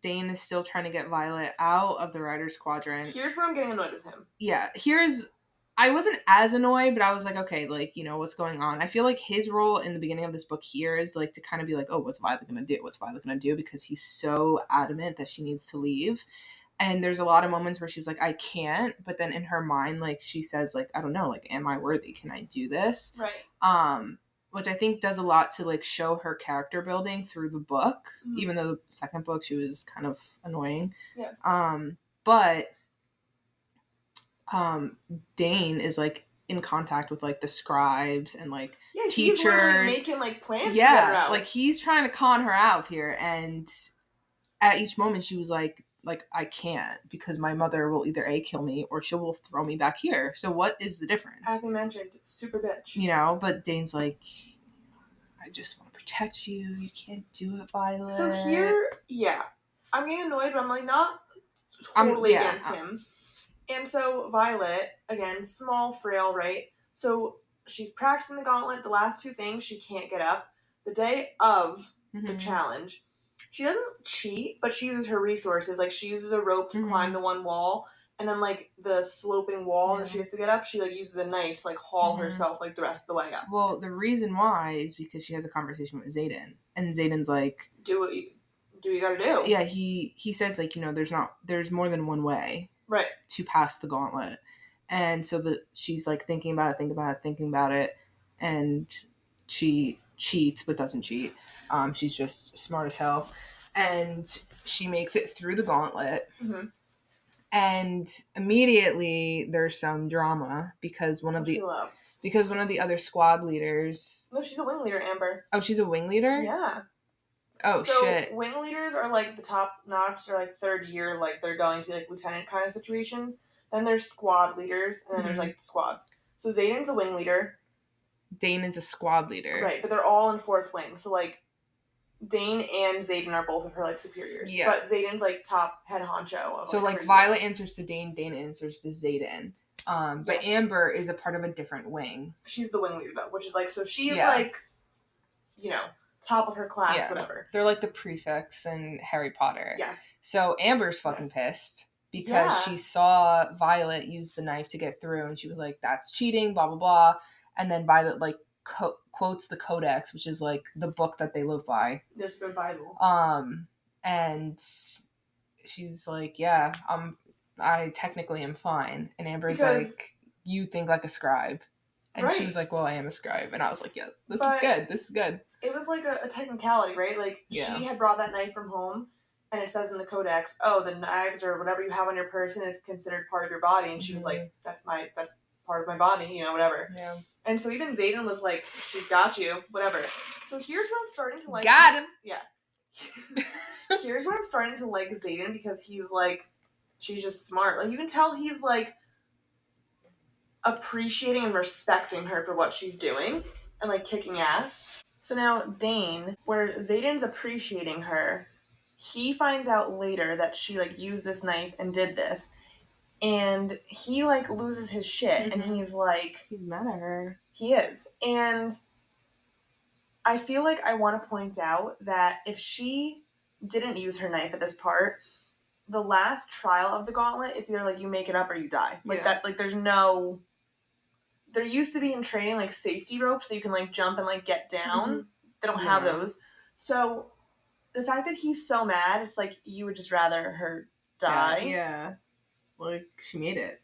Dane is still trying to get Violet out of the Riders Quadrant. Here's where I'm getting annoyed with him. Yeah. I wasn't as annoyed, but I was like, okay, like, you know, what's going on? I feel like his role in the beginning of this book here is, like, to kind of be like, oh, what's Violet going to do? What's Violet going to do? Because he's so adamant that she needs to leave. And there's a lot of moments where she's like, I can't. But then in her mind, like, she says, like, I don't know, like, am I worthy? Can I do this? Right. Which I think does a lot to, like, show her character building through the book. Even though the second book, she was kind of annoying. Yes. But... Dane is like in contact with like the scribes and like teachers. He's making like plans to get her out. Like he's trying to con her out here, and at each moment she was like I can't, because my mother will either kill me or she will throw me back here. So what is the difference? As I mentioned, super bitch. You know, but Dane's like, I just want to protect you. You can't do it, Violet. So here, I'm getting annoyed, but I'm like not totally against him. And so Violet, again, small, frail, right? So she's practicing the gauntlet. The last two things, she can't get up. The day of the challenge, she doesn't cheat, but she uses her resources. Like, she uses a rope to climb the one wall. and then like the sloping wall that she has to get up, she like uses a knife to like haul herself like the rest of the way up. Well, the reason why is because she has a conversation with Xaden, and Xaden's like, do what you gotta do. Yeah, he says like, there's more than one way to pass the gauntlet. And so she's like thinking about it, and she cheats but doesn't cheat. She's just smart as hell, and she makes it through the gauntlet. Mm-hmm. And immediately there's some drama because one of the other squad leaders. No, she's a wing leader, Amber. Oh, she's a wing leader? Yeah. Oh, so shit. Wing leaders are like the top notch. They're like third year, like they're going to be like lieutenant kind of situations. Then there's squad leaders, and then there's like squads. So Xaden's a wing leader. Dane is a squad leader. Right, but they're all in fourth wing. So like Dane and Xaden are both of her like superiors. Yeah. But Xaden's like top head honcho. So like Violet answers to Dane, Dane answers to Xaden. But Amber is a part of a different wing. She's the wing leader though, which is like, so she's like, top of her class, whatever. They're like the prefects in Harry Potter. Yes. So Amber's fucking pissed because she saw Violet use the knife to get through, and she was like, that's cheating, blah, blah, blah. And then Violet like quotes the Codex, which is like the book that they live by. There's the Bible. And she's like, yeah, I technically am fine. And Amber's like, you think like a scribe. And she was like, well, I am a scribe. And I was like, yes, this is good. It was like a technicality, right? Like, she had brought that knife from home, and it says in the Codex, oh, the knives or whatever you have on your person is considered part of your body. And she was like, that's part of my body, whatever. Yeah. And so even Xaden was like, she's got you, whatever. So here's where I'm starting to like... Got him! Yeah. Here's where I'm starting to like Xaden, because he's like, she's just smart. Like, you can tell he's like appreciating and respecting her for what she's doing and like kicking ass. So now Dane, where Xaden's appreciating her, he finds out later that she like used this knife and did this, and he like loses his shit. And he's like, he's mad at her. He is. And I feel like I want to point out that if she didn't use her knife at this part, the last trial of the gauntlet, it's either like you make it up or you die. Like that, like there's no... There used to be in training like safety ropes that you can like jump and like get down. They don't have those. So the fact that he's so mad, it's like you would just rather her die. Yeah. Like, she made it.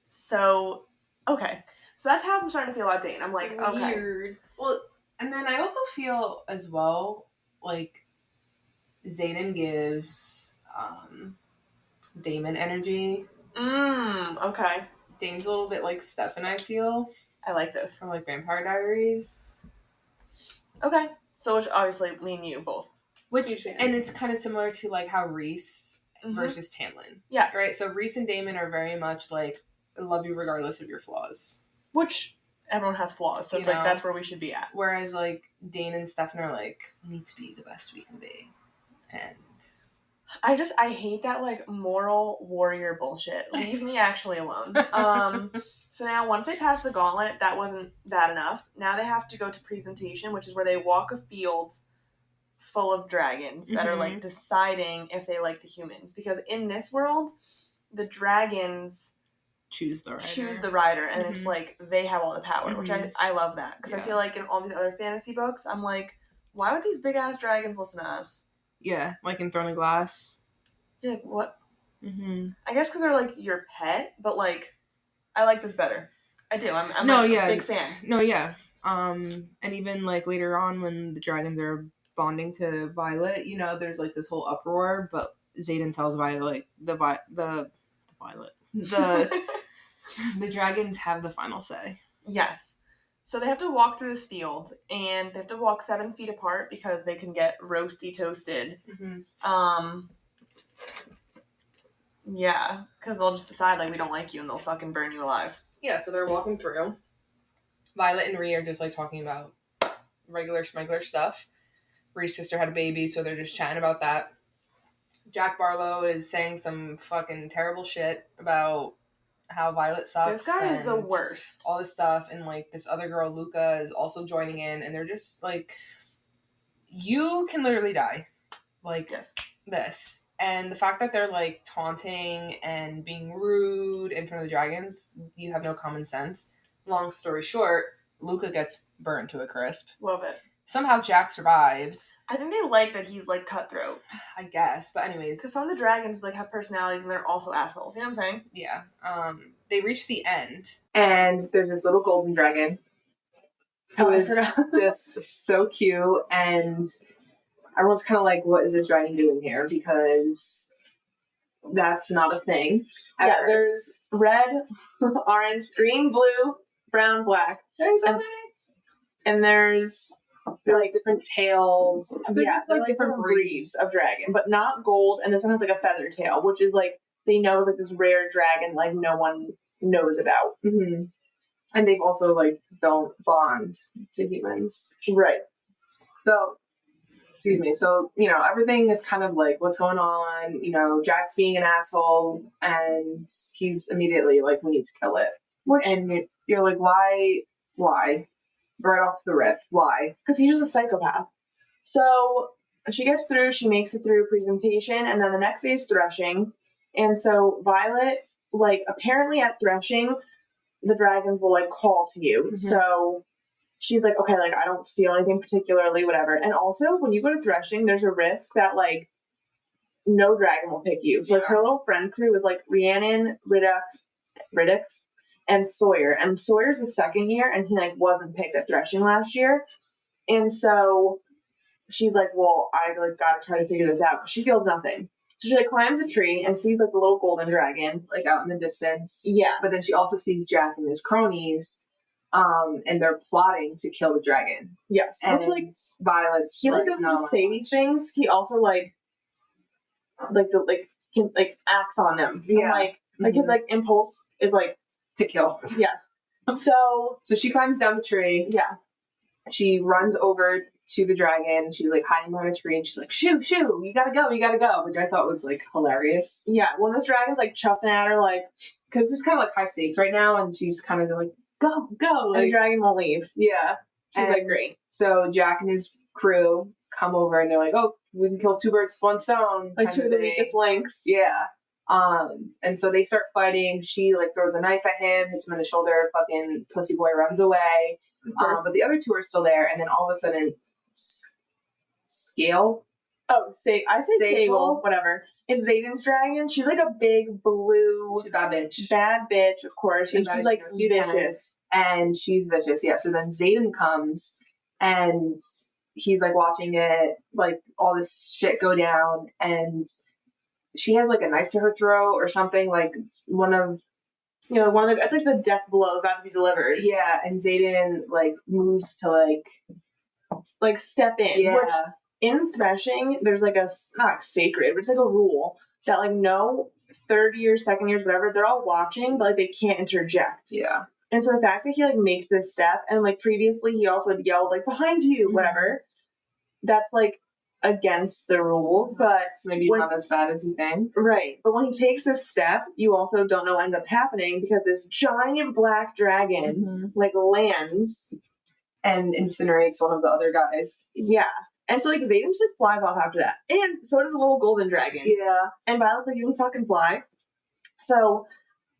So, okay. So that's how I'm starting to feel about Dane. I'm like, weird. Okay. Well, and then I also feel as well, like, Xaden gives Damon energy. Okay. Dane's a little bit like Stefan, I feel. I like this. From like Vampire Diaries. Okay. So which obviously me and you both. And it's kind of similar to like how Reese versus Tamlin. Yes. Right? So Reese and Damon are very much like, I love you regardless of your flaws. Which everyone has flaws, so it's like that's where we should be at. Whereas like Dane and Stefan are like, we need to be the best we can be. And I hate that like moral warrior bullshit. Leave me actually alone. So now once they pass the gauntlet, that wasn't bad enough. Now they have to go to presentation, which is where they walk a field full of dragons that are like deciding if they like the humans. Because in this world, the dragons choose the rider, and it's like they have all the power, which I love that. Because I feel like in all these other fantasy books, I'm like, why would these big ass dragons listen to us? Yeah, like in Throne of Glass. You're like, what? I guess because they're like your pet, but like, I like this better. I do. I'm a big fan. No, yeah. And even like later on when the dragons are bonding to Violet, there's like this whole uproar, but Xaden tells Violet the dragons have the final say. Yes. So they have to walk through this field, and they have to walk 7 feet apart because they can get roasty toasted. Yeah, because they'll just decide, like, we don't like you, and they'll fucking burn you alive. Yeah, so they're walking through. Violet and Rhea are just, like, talking about regular schmegler stuff. Rhea's sister had a baby, so they're just chatting about that. Jack Barlow is saying some fucking terrible shit about how Violet sucks. This guy is the worst. All this stuff, and, like, this other girl, Luca, is also joining in, and they're just, like, you can literally die. Like, this. And the fact that they're like taunting and being rude in front of the dragons, you have no common sense. Long story short, Luca gets burned to a crisp. Love it. Somehow Jack survives. I think they like that he's like cutthroat. I guess, but anyways, because some of the dragons like have personalities and they're also assholes. You know what I'm saying? Yeah. They reach the end, and there's this little golden dragon who is just so cute, and everyone's kind of like, "What is this dragon doing here?" Because that's not a thing. Ever. Yeah, there's red, orange, green, blue, brown, black. And there's like different tails. They're just like different breeds of dragon, but not gold. And this one has like a feather tail, which is like they know is like this rare dragon like no one knows about. Mm-hmm. And they've also like don't bond to humans, right? So. Excuse me. So, you know, everything is kind of like, what's going on? You know, Jack's being an asshole, and he's immediately like, we need to kill it. And you're like, why? Right off the rip. Why? Because he's just a psychopath. So she gets through, she makes it through presentation, and then the next day is threshing. And so Violet, like, apparently at threshing, the dragons will, like, call to you. Mm-hmm. So she's like, okay, like, I don't feel anything particularly, whatever. And also, when you go to threshing, there's a risk that, like, no dragon will pick you. So, like, her little friend crew is, like, Rhiannon, Riddix, and Sawyer. And Sawyer's the second year, and he, like, wasn't picked at threshing last year. And so she's like, well, I, like, gotta try to figure this out. She feels nothing. So she, like, climbs a tree and sees, like, the little golden dragon. Like, out in the distance. Yeah. But then she also sees Jack and his cronies. And they're plotting to kill the dragon. Yes. And which, like, Violet's he, like, doesn't just say these things. He also, acts on them. Yeah. And, like, his, like, impulse is, like, to kill. Yes. So she climbs down the tree. Yeah. She runs over to the dragon. She's, like, hiding behind a tree, and she's like, shoo, you gotta go, which I thought was, like, hilarious. Yeah. Well, this dragon's, like, chuffing at her, like, because it's kind of, like, high stakes right now, and she's kind of, like, go. Like, and the dragon won't leave. Yeah. She's like, great. So Jack and his crew come over and they're like, oh, we can kill two birds with one stone. Like two of the weakest links. Yeah. And so they start fighting. She like throws a knife at him, hits him in the shoulder, fucking pussy boy runs away. But the other two are still there, and then all of a sudden Scale. Oh, I say Sable, whatever. It's Zayden's dragon. She's like a big blue... She's a bad bitch. Bad bitch, of course. And she's like vicious. And she's vicious, yeah. So then Zayden comes and he's like watching it, like all this shit go down, and she has like a knife to her throat or something, like one of it's like the death blow is about to be delivered. Yeah, and Zayden like moves to like step in. Yeah. Which in threshing, there's like a, not like sacred, but it's like a rule that like no third year, second years, whatever, they're all watching, but like they can't interject. Yeah. And so the fact that he like makes this step, and like previously he also had yelled like behind you, whatever, that's like against the rules, but maybe not as bad as you think. Right. But when he takes this step, you also don't know what ends up happening, because this giant black dragon like lands and incinerates one of the other guys. Yeah. And so like Zayden just like flies off after that. And so does a little golden dragon. Yeah. And Violet's like, you can fucking fly. So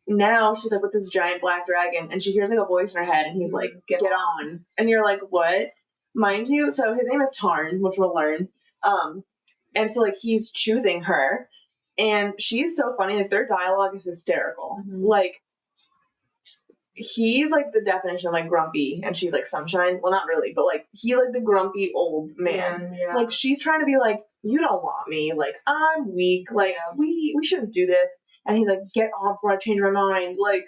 now she's like with this giant black dragon, and she hears like a voice in her head, and he's like, get on. And you're like, what? Mind you, so his name is Tarn, which we'll learn. And so like he's choosing her, and she's so funny. Like their dialogue is hysterical. Like he's like the definition of like grumpy, and she's like sunshine. Well, not really, but like he like the grumpy old man. Yeah. Like she's trying to be like, you don't want me. Like I'm weak. Like we shouldn't do this. And he's like, get on before I change my mind. Like,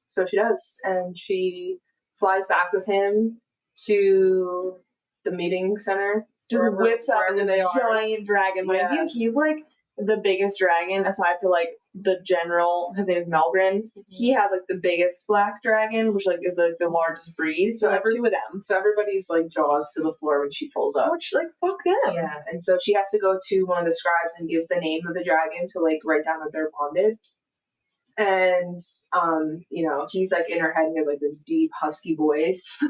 so she does, and she flies back with him to the meeting center. Just whips up in this giant dragon. Mind you, he's like the biggest dragon aside for like the general. His name is Melgren. He has like the biggest black dragon, which like is the largest breed. So two of them. So everybody's like jaws to the floor when she pulls up. Which like fuck them. Yeah, and so she has to go to one of the scribes and give the name of the dragon to like write down that they're bonded. And he's like in her head, and he has like this deep husky voice.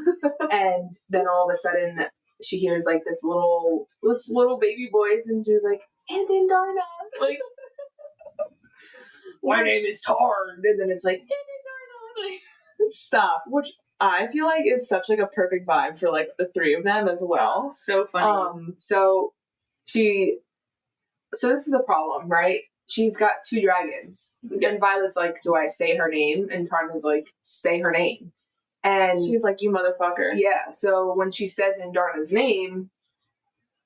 And then all of a sudden she hears like this little baby voice, and she was like, and then Darna, like, my name is Tarn, and then it's like, and then Darna, like, stop. Which I feel like is such like a perfect vibe for like the three of them as well. So funny. So this is a problem, right? She's got two dragons. Yes. And Violet's like, do I say her name? And Tarna's like, say her name. And she's like, you motherfucker. Yeah, so when she says in Darna's name,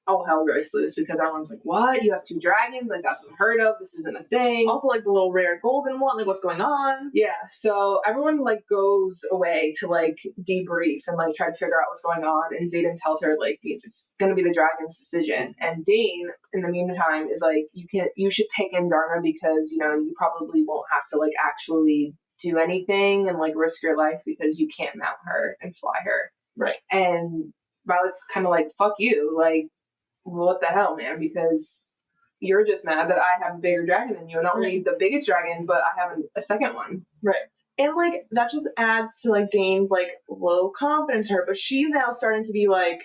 all hell breaks loose because everyone's like, what? You have two dragons? Like, that's unheard of. This isn't a thing. Also, like, the little rare golden one. Like, what's going on? Yeah, so everyone, like, goes away to, like, debrief and, like, try to figure out what's going on. And Xaden tells her, like, it's going to be the dragon's decision. And Dane, in the meantime, is like, you should pick in Darna because, you know, you probably won't have to, like, actually do anything and, like, risk your life because you can't mount her and fly her. Right. And Violet's kind of like, fuck you. Like, what the hell, man? Because you're just mad that I have a bigger dragon than you, and not only the biggest dragon, but I have a second one. Right. And, like, that just adds to, like, Dane's, like, low confidence in her, but she's now starting to be, like,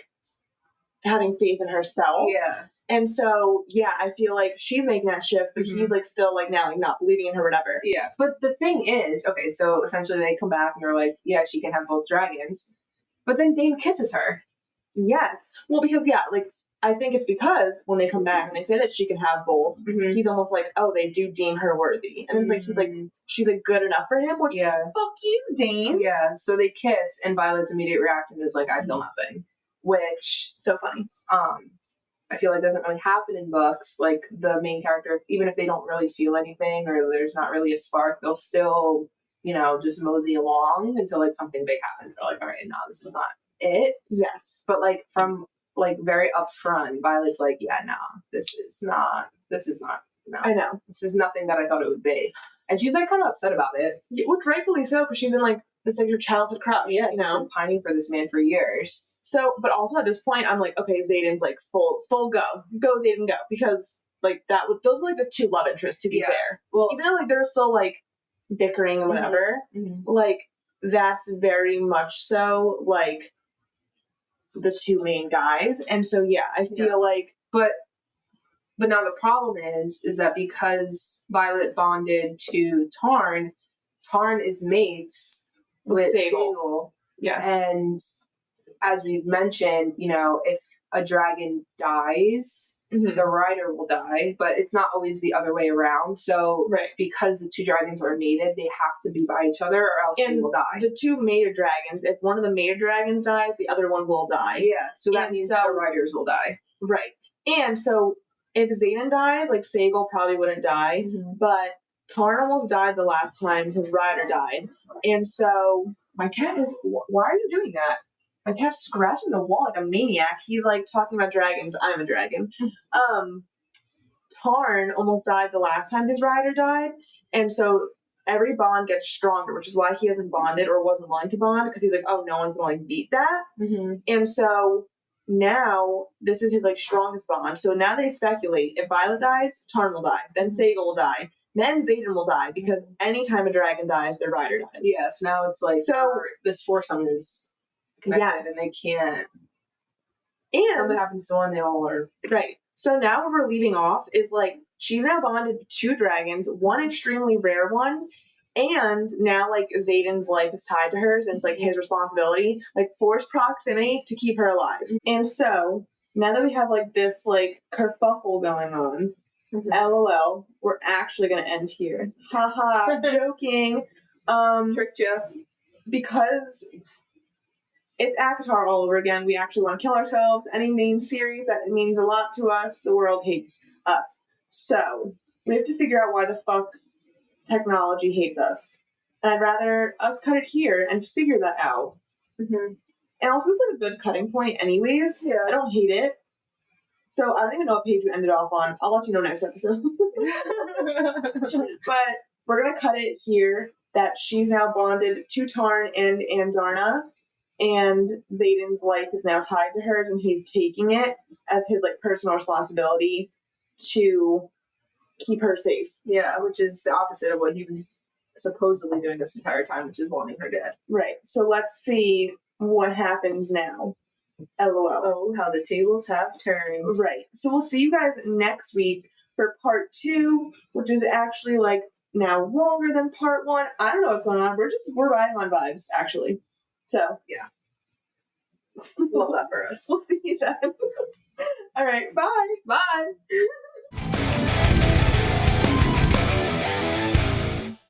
having faith in herself. Yeah. And so, yeah, I feel like she's making that shift, but he's, like, still, like, now, like, not believing in her, whatever. Yeah. But the thing is, okay, so essentially they come back and they're like, yeah, she can have both dragons. But then Dane kisses her. Yes. Well, because, yeah, like, I think it's because when they come back and they say that she can have both, he's almost like, oh, they do deem her worthy. And it's like, he's like, she's like good enough for him, which, fuck you, Dane. Yeah, so they kiss, and Violet's immediate reaction is like, I feel nothing. Which, so funny. I feel like doesn't really happen in books. Like, the main character, even if they don't really feel anything or there's not really a spark, they'll still, you know, just mosey along until, like, something big happens. They're like, all right, no, this is not it. Yes. But, like, from, like, very upfront, Violet's like, yeah, no, this is not, no. I know. This is nothing that I thought it would be. And she's, like, kind of upset about it. Yeah, well, rightfully so, because she's been, like, it's like her childhood crush. Yeah, you know? Been pining for this man for years. So, but also at this point, I'm like, okay, Xaden's, like, full go. Go, Xaden, go. Because, like, those are, like, the two love interests, to be fair. Well, even though, like, they're still, like, bickering and whatever, like, that's very much so, like, the two main guys. And so, yeah, I feel like... But now the problem is that because Violet bonded to Tarn is mates with Sable. Yeah. And as we've mentioned, you know, if a dragon dies, the rider will die, but it's not always the other way around. So because the two dragons are mated, they have to be by each other or else they will die. The two mated dragons, if one of the mated dragons dies, the other one will die. Yeah, so that means the riders will die. Right. And so if Xaden dies, like, Sagal probably wouldn't die, but Tarn almost died the last time his rider died. And so my cat is... Why are you doing that? My cat's scratching the wall like a maniac. He's, like, talking about dragons. I'm a dragon. Tarn almost died the last time his rider died. And so every bond gets stronger, which is why he hasn't bonded or wasn't willing to bond, because he's like, oh, no one's going to, like, beat that. And so... now this is his, like, strongest bond. So now they speculate if Violet dies, Tarn will die. Then Sagal will die. Then Xaden will die because anytime a dragon dies, their rider dies. Yeah, so now it's like this foursome is connected and they can't. And something happens to one, they all are. Right. So now what we're leaving off is, like, she's now bonded to two dragons, one extremely rare one. And now, like, Xaden's life is tied to hers, and it's, like, his responsibility, like, forced proximity to keep her alive. And so, now that we have, like, this, like, kerfuffle going on, LOL, we're actually going to end here. Haha, joking. Tricked you. Because it's ACOTAR all over again. We actually want to kill ourselves. Any main series that means a lot to us, the world hates us. So, we have to figure out why the fuck technology hates us. And I'd rather us cut it here and figure that out. And also, it's like a good cutting point anyways. Yeah. I don't hate it. So I don't even know what page we ended off on. I'll let you know next episode. But we're going to cut it here that she's now bonded to Tarn and Andarna. And Xaden's life is now tied to hers, and he's taking it as his, like, personal responsibility to keep her safe. Yeah, which is the opposite of what he was supposedly doing this entire time, which is wanting her dead. Right. So let's see what happens now. LOL. Oh, how the tables have turned. Right. So we'll see you guys next week for part 2, which is actually like now longer than part 1. I don't know what's going on. We're riding on vibes, actually. So Yeah. Love that for us. We'll see you then. All right. Bye. Bye.